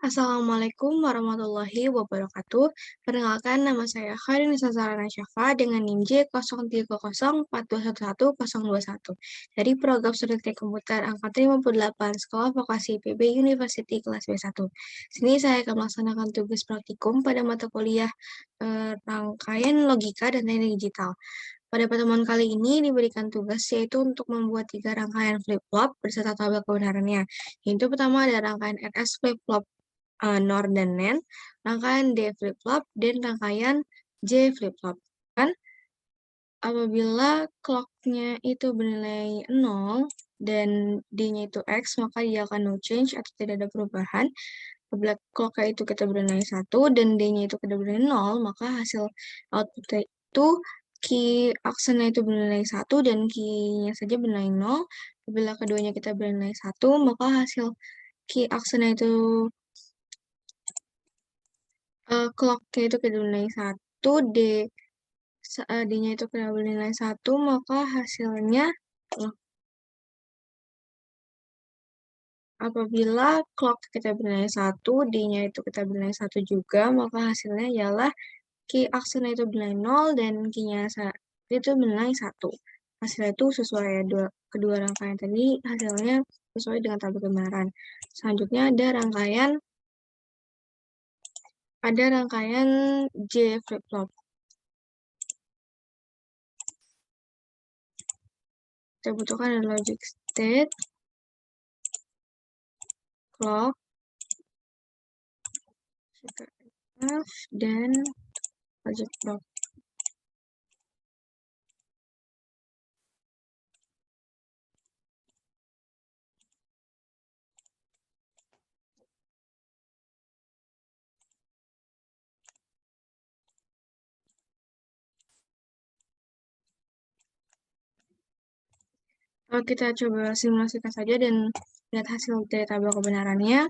Assalamualaikum warahmatullahi wabarakatuh. Perkenalkan, nama saya Khairunisa Sarana Syafa dengan NIM J0304211021 dari Program Studi Teknik Komputer Angkatan 58 Sekolah Vokasi PB University kelas B1. Sini saya akan melaksanakan tugas praktikum pada mata kuliah rangkaian logika dan teknik digital. Pada pertemuan kali ini diberikan tugas yaitu untuk membuat 3 rangkaian flip-flop beserta tabel kebenarannya. Yaitu pertama ada rangkaian RS flip-flop NOR dan NAND, rangkaian D flip-flop, dan rangkaian J flip-flop. Kan apabila clock-nya itu bernilai 0 dan D-nya itu X, maka dia akan no change atau tidak ada perubahan. Apabila clock-nya itu kita bernilai 1 dan D-nya itu kita bernilai 0, maka hasil output itu key aksennya itu bernilai 1 dan key-nya saja bernilai 0. Apabila keduanya kita bernilai 1, maka hasil key aksennya itu clock-nya itu kita bernilai 1, D-nya itu kita bernilai 1, maka hasilnya apabila clock kita bernilai 1, D-nya itu kita bernilai 1 juga, maka hasilnya ialah key aksennya itu bernilai 0 dan key-nya itu bernilai 1. Hasilnya itu sesuai kedua rangkaian tadi, hasilnya sesuai dengan tabel kebenaran. Selanjutnya ada rangkaian J flip-flop. Kita butuhkan ada logic state, clock, dan logic block. Kalau kita coba simulasikan saja dan lihat hasil dari tabel kebenarannya,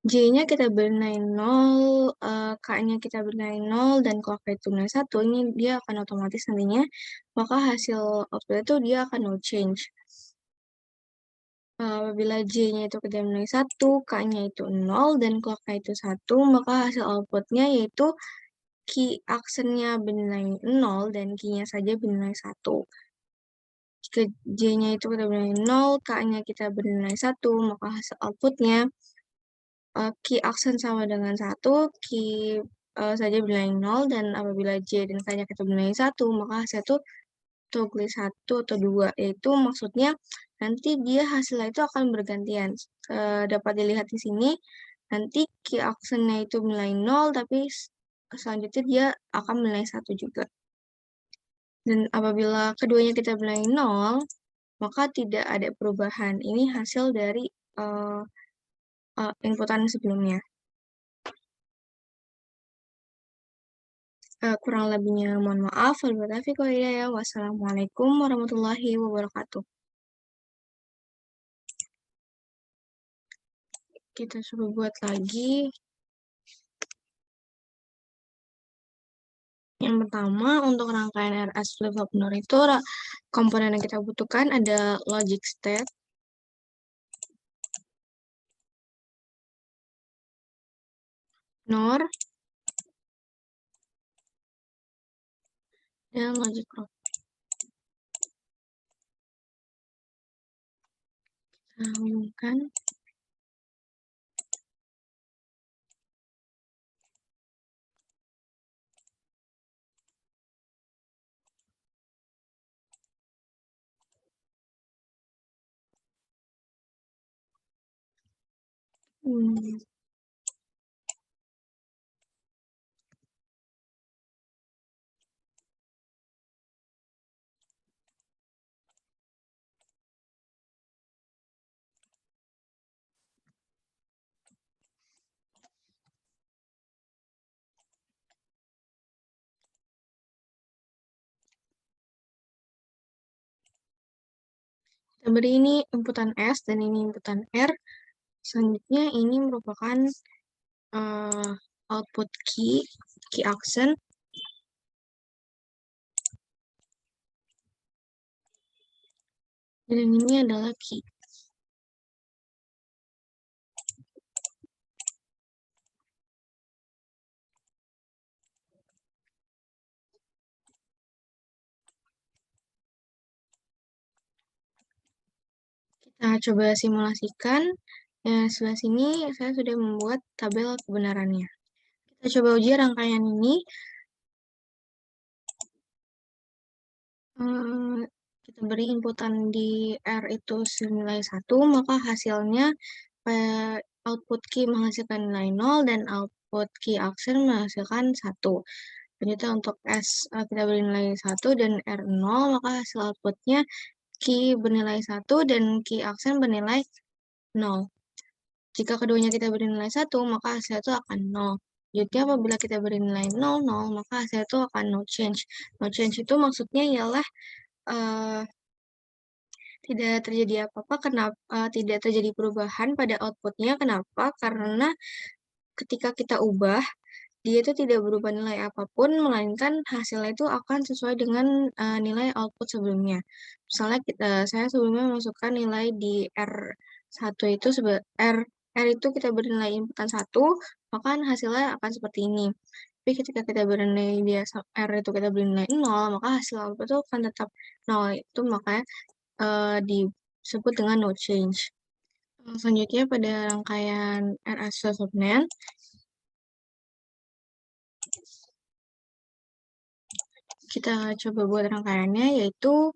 J-nya kita bernilai 0, K-nya kita bernilai 0, dan kalau K itu bernilai 1, ini dia akan otomatis nantinya, maka hasil output itu dia akan no change. Apabila J-nya itu kita bernilai 1, K-nya itu 0, dan kalau K itu 1, maka hasil outputnya yaitu key aksennya bernilai 0, dan key-nya saja bernilai 1. Jika J-nya itu kita bernilai 0, K-nya kita bernilai 1, maka hasil outputnya key aksen sama dengan 1, key saja bernilai 0, dan apabila J dan K-nya kita bernilai 1, maka hasil itu tulis 1 atau 2, yaitu maksudnya nanti dia hasilnya itu akan bergantian. Dapat dilihat di sini, nanti key aksennya itu bernilai 0, tapi selanjutnya dia akan bernilai 1 juga. Dan apabila keduanya kita bernilai 0, maka tidak ada perubahan. Ini hasil dari inputan sebelumnya. Kurang lebihnya mohon maaf. Wassalamualaikum warahmatullahi wabarakatuh. Kita coba buat lagi. Yang pertama, untuk rangkaian RS flip-flop NOR itu komponen yang kita butuhkan ada logic state, NOR, dan logic clock. Kita hubungkan. Kita beri ini inputan S dan ini inputan R. Selanjutnya ini merupakan output key aksen. Dan ini adalah key. Kita coba simulasikan. Sebelah sini saya sudah membuat tabel kebenarannya. Kita coba uji rangkaian ini. Kita beri inputan di R itu senilai 1, maka hasilnya output key menghasilkan nilai 0 dan output key aksen menghasilkan 1. Selanjutnya untuk S kita beri nilai 1 dan R 0, maka hasil outputnya key bernilai 1 dan key aksen bernilai 0. Jika keduanya kita beri nilai 1, maka hasil itu akan 0. Jadi apabila kita beri nilai 0, 0, maka hasil itu akan no change. No change itu maksudnya ialah tidak terjadi apa-apa, tidak terjadi perubahan pada outputnya. Kenapa? Karena ketika kita ubah, dia itu tidak berubah nilai apapun, melainkan hasilnya itu akan sesuai dengan nilai output sebelumnya. Misalnya saya sebelumnya memasukkan nilai di R1 itu R itu kita beri nilai inputan 1, maka hasilnya akan seperti ini. Tapi ketika kita beri nilai di R itu kita beri nilai 0, maka hasil output itu akan tetap 0. Itu makanya disebut dengan no change. Selanjutnya pada rangkaian RS subnet, kita coba buat rangkaiannya, yaitu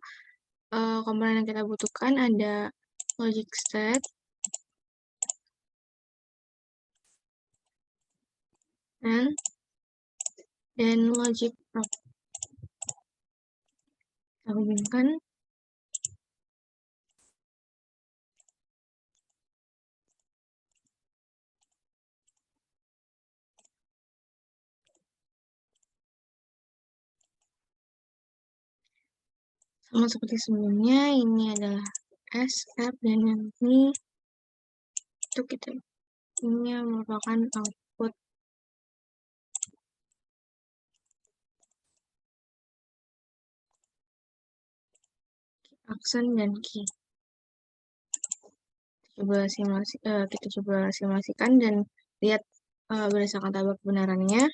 komponen yang kita butuhkan ada logic state dan logic proc. Kita hubungkan. Sama seperti sebelumnya, ini adalah S, F, dan yang ini itu ini merupakan output aksen dan key. Kita coba simulasikan dan lihat berdasarkan tabel kebenarannya.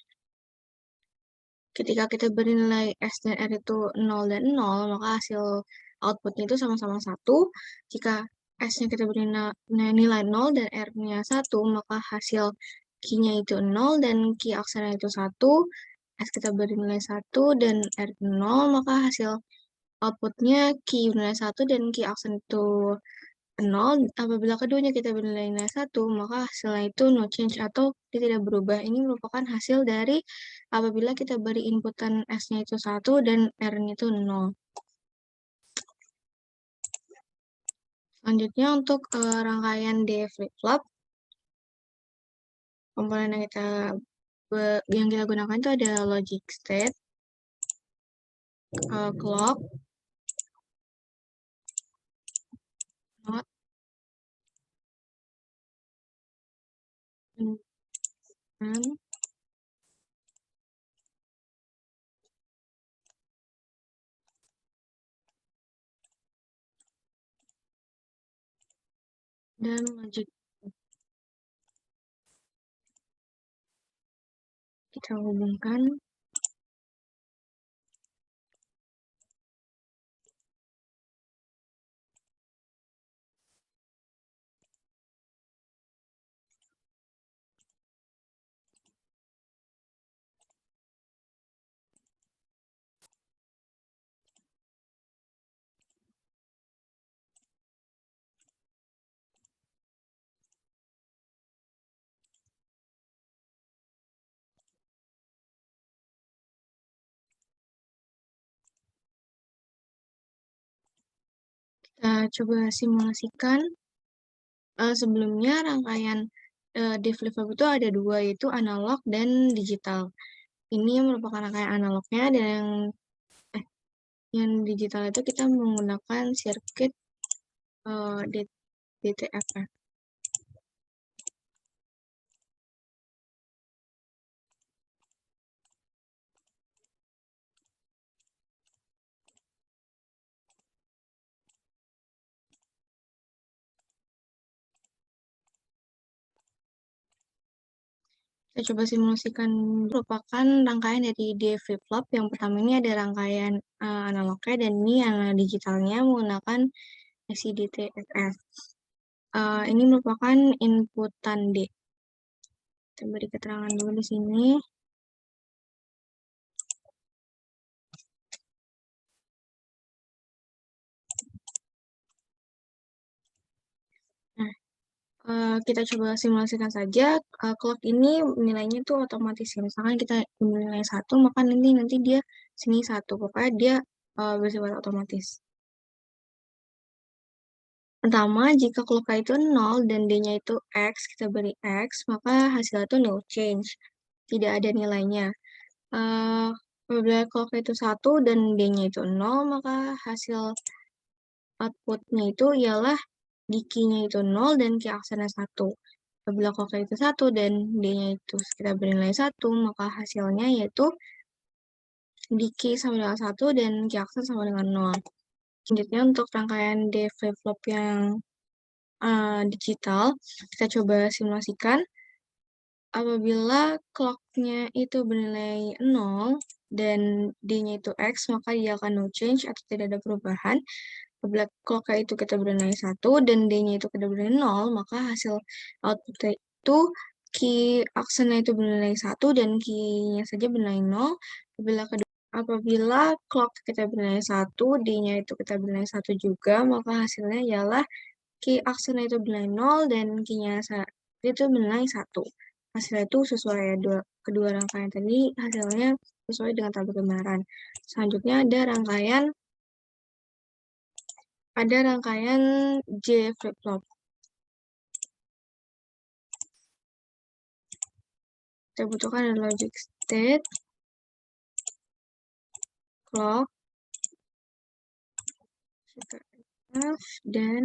Ketika kita beri nilai S dan R itu 0 dan 0, maka hasil outputnya itu sama-sama 1. Jika S-nya kita beri nilai 0 dan R-nya 1, maka hasil key-nya itu 0 dan key aksennya itu 1. S kita beri nilai 1 dan R 0, maka hasil outputnya key nilai 1 dan key aksen itu 0. Apabila keduanya kita bernilai nilai 1, maka hasilnya itu no change atau tidak berubah. Ini merupakan hasil dari apabila kita beri inputan S-nya itu 1 dan R-nya itu 0. Selanjutnya untuk rangkaian D flip-flop, komponen yang kita gunakan itu ada logic state, clock, not, and dan logic. Kita hubungkan. Kita coba simulasikan. Sebelumnya rangkaian di flip-flop itu ada dua, yaitu analog dan digital. Ini merupakan rangkaian analognya, dan yang digital itu kita menggunakan sirkuit DTFF. Kita coba simulasikan. Merupakan rangkaian dari D flip-flop. Yang pertama ini ada rangkaian analognya, dan ini yang digitalnya menggunakan SIDTFF. Ini merupakan inputan D. Kita beri keterangan dulu di sini. Nah, kita coba simulasikan saja. Clock ini nilainya tuh otomatis. Misalkan kita nilai 1, maka nanti dia sini 1. Pokoknya dia bersifat otomatis. Pertama, jika clock itu 0 dan D-nya itu X, kita beri X, maka hasilnya itu no change. Tidak ada nilainya. Apabila clock itu 1 dan D-nya itu 0, maka hasil outputnya itu ialah di key-nya itu 0 dan key aksennya 1. Apabila clock itu 1 dan D-nya itu kita bernilai 1, maka hasilnya yaitu di key sama dengan 1 dan key aksen sama dengan 0. Selanjutnya untuk rangkaian D flip-flop yang digital, kita coba simulasikan. Apabila clock-nya itu bernilai 0 dan D-nya itu X, maka dia akan no change atau tidak ada perubahan. Apabila clock-nya itu kita bernilai 1 dan D-nya itu kita bernilai 0, maka hasil output-nya itu key aksennya itu bernilai 1 dan key-nya saja bernilai 0. Apabila clock kita bernilai 1, D-nya itu kita bernilai 1 juga, maka hasilnya ialah key aksennya itu bernilai 0 dan key-nya itu bernilai 1. Hasilnya itu sesuai kedua rangkaian tadi, hasilnya sesuai dengan tabel kebenaran. Selanjutnya ada rangkaian J flip-flop. Kita butuhkan ada logic state, clock, dan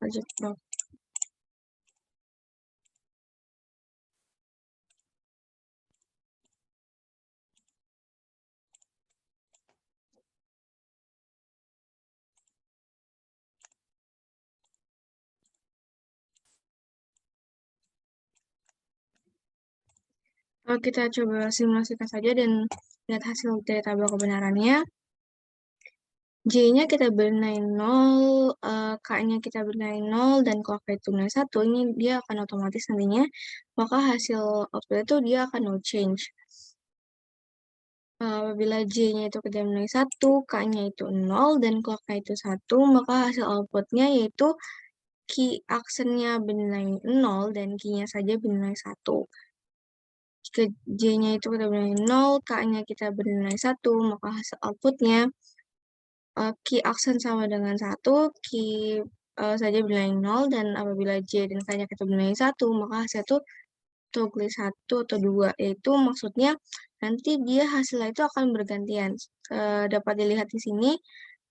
logic clock. Kalau kita coba simulasikan saja dan lihat hasil dari tabel kebenarannya, J-nya kita bernilai 0, K-nya kita bernilai 0, dan kalau K itu bernilai 1, ini dia akan otomatis nantinya, maka hasil output itu dia akan no change. Apabila J-nya itu kita bernilai 1, K-nya itu 0, dan kalau K itu 1, maka hasil outputnya yaitu key aksennya bernilai 0, dan key-nya saja bernilai 1. Jika J-nya itu kita bernilai 0, K-nya kita bernilai 1, maka hasil outputnya key aksen sama dengan 1, key saja bernilai 0, dan apabila J dan K-nya kita bernilai 1, maka hasil itu toggle 1 atau 2, yaitu maksudnya nanti dia hasilnya itu akan bergantian. Dapat dilihat di sini,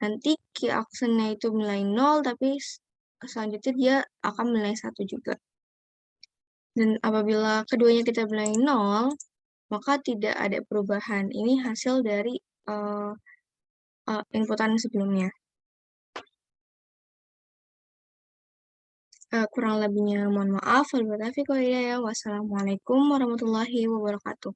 nanti key aksennya itu bernilai 0, tapi selanjutnya dia akan bernilai 1 juga. Dan apabila keduanya kita bernilai 0, maka tidak ada perubahan. Ini hasil dari inputan sebelumnya. Kurang lebihnya mohon maaf. Wassalamualaikum warahmatullahi wabarakatuh.